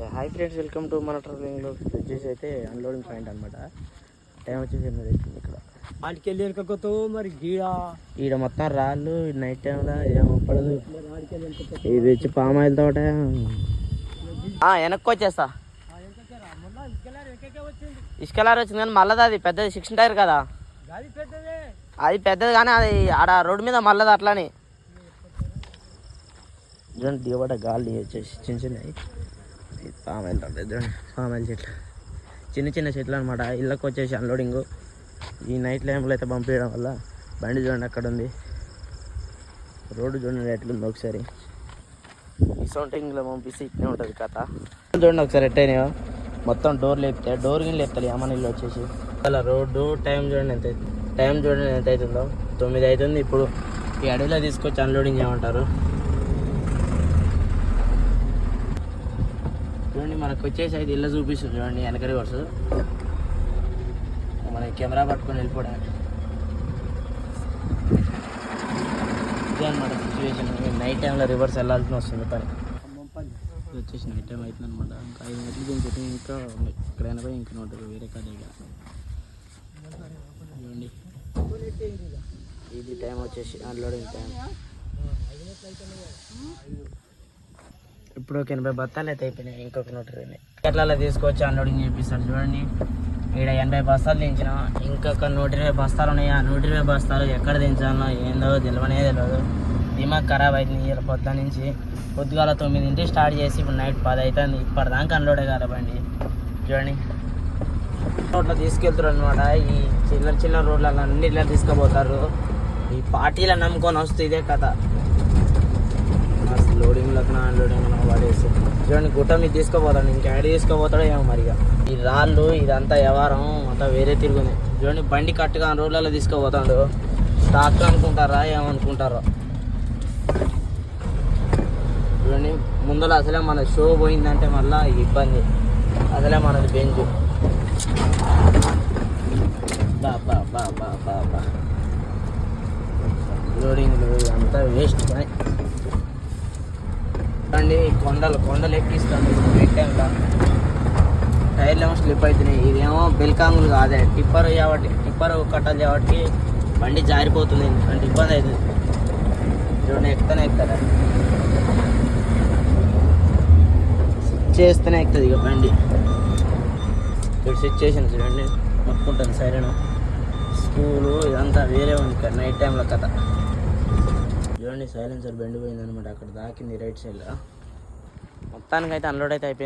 Hi friends, welcome to మన ట్రావెలింగ్లో. వచ్చేసి అయితే అన్లోడింగ్ పాయింట్ అనమాట. టైం వచ్చేసి 8 అవుతుంది. ఇక్కడ ఆడికి వెళ్ళి వెనకపోతావు మరి ఈడ మొత్తం రాళ్ళు. నైట్ టైంలో ఏమో పడదు. ఇది వచ్చి పామాయిల్ తోట. వెనక్కి వచ్చేస్తా. ఇసుకలారు వచ్చింది కానీ మళ్ళీ అది పెద్దది 6 టైర్ కదా. అది పెద్దది కానీ అది ఆడ రోడ్డు మీద మళ్ళీ అట్లానే చూడండి. దిగబడ్డ గాలి వచ్చేసి చిన్న చిన్నవి పామాయిల్ తోట. చూడండి, పామాయిల్ చెట్లు, చిన్న చిన్న చెట్లు అనమాట. ఇళ్ళకి వచ్చేసి అన్లోడింగ్. ఈ నైట్ టైంలో అయితే పంపించడం వల్ల బండి చూడండి అక్కడ ఉంది. రోడ్డు చూడండి ఎట్లుంది ఒకసారి. ఈ సౌంటింగ్లో పంపిస్తే ఇట్నే ఉంటుంది కథ. చూడండి ఒకసారి ఎట్టయినాయో. మొత్తం డోర్లు ఎక్కితే డోర్ గిన్నెలు ఎత్తాలి అమ్మ నీళ్ళు వచ్చేసి. అలా రోడ్డు టైం చూడండి ఎంత అవుతుంది. టైం చూడండి ఎంత అవుతుందో. 9 అవుతుంది. ఇప్పుడు ఈ అడవిలో తీసుకొచ్చి అన్లోడింగ్ చేయమంటారు. చూడండి మనకు వచ్చేసి అయితే ఇల్లు చూపిస్తుంది. చూడండి వెనక రివర్స్. మనకి కెమెరా పట్టుకొని వెళ్ళిపోవడానికి ఇదే అనమాట సిచ్యువేషన్. నైట్ టైంలో రివర్స్ వెళ్ళాల్సి వస్తుంది పని. ఇది వచ్చేసి నైట్ టైం అవుతుంది అనమాట. ఇంకా 5 గంటలు దీనికి ఇంకా ఉంది. ఇక్కడ 80 ఇంకా 100 వేరే కదేగా. చూడండి ఇది టైం వచ్చేసి అన్లోడింగ్ టైం. ఇప్పుడు ఒక 80 బత్తాలు అయితే అయిపోయినాయి. ఇంకొక 120 ఎట్లా తీసుకొచ్చి అన్లోడింగ్ చేపిస్తాడు. చూడండి ఇక్కడ 80 బస్తాలు దించిన. ఇంకొక 120 బస్తాలు ఉన్నాయి. ఆ 120 బస్తాలు ఎక్కడ దించాలో ఏందో తెలియదు. దిమాగ్ ఖరాబ్ అవుతుంది. ఇలా పొద్దు నుంచి పొద్దుగాల 9 స్టార్ట్ చేసి ఇప్పుడు నైట్ 10 అవుతుంది. ఇప్పటిదాకా అన్లోడే కాలబండి. చూడండి రోడ్లో తీసుకెళ్తారు అనమాట. ఈ చిన్న చిన్న రోడ్లలో అన్నిట్లో తీసుకుపోతారు. ఈ పార్టీలో నమ్ముకొని వస్తుంది. ఇదే కథ. లోడింగ్లకు అన్లోడింగ్ పడేసి చూడండి గుట్ట మీద తీసుకుపోతాడు. ఇంకా యాడ్ తీసుకుపోతాడో ఏమో మరిగా. ఈ రాళ్ళు ఇదంతా వ్యవహారం అంతా వేరే తిరుగుంది. చూడండి బండి కట్టుగా రోడ్లలో తీసుకుపోతాడు. స్టాక్ అనుకుంటారా ఏమనుకుంటారో. చూడండి ముందర అసలే మన షో పోయిందంటే మళ్ళీ ఇబ్బంది. అసలే మనది బెంచ్. బాబా బాబా బాబా లోడింగ్లు అంతా వేస్ట్. అండి కొండలు ఎక్కిస్తాను నైట్ టైంలో. టైర్లు ఏమో స్లిప్ అవుతున్నాయి. ఇదేమో బెల్కాంగులు కాదే టిప్పర్ కాబట్టి టిప్పర్ కట్టాలి కాబట్టి బండి జారిపోతుంది. ఎందుకంటే ఇబ్బంది అవుతుంది. చూడండి ఎక్కుతారా చేస్తేనే ఎక్కుతుంది ఇక బండి. ఇక్కడ సిచ్యువేషన్ చూడండి మొత్తుకుంటుంది సైరన్. స్కూలు ఇదంతా వేరే ఉంది ఇక్కడ నైట్ టైంలో కథ. చూడండి సైలెన్సర్ బెండ్ పోయింది అనమాట. అక్కడ దాకింది రైట్ సైడ్లో. మొత్తానికి అయితే అన్లోడ్ అయితే అయిపోయింది.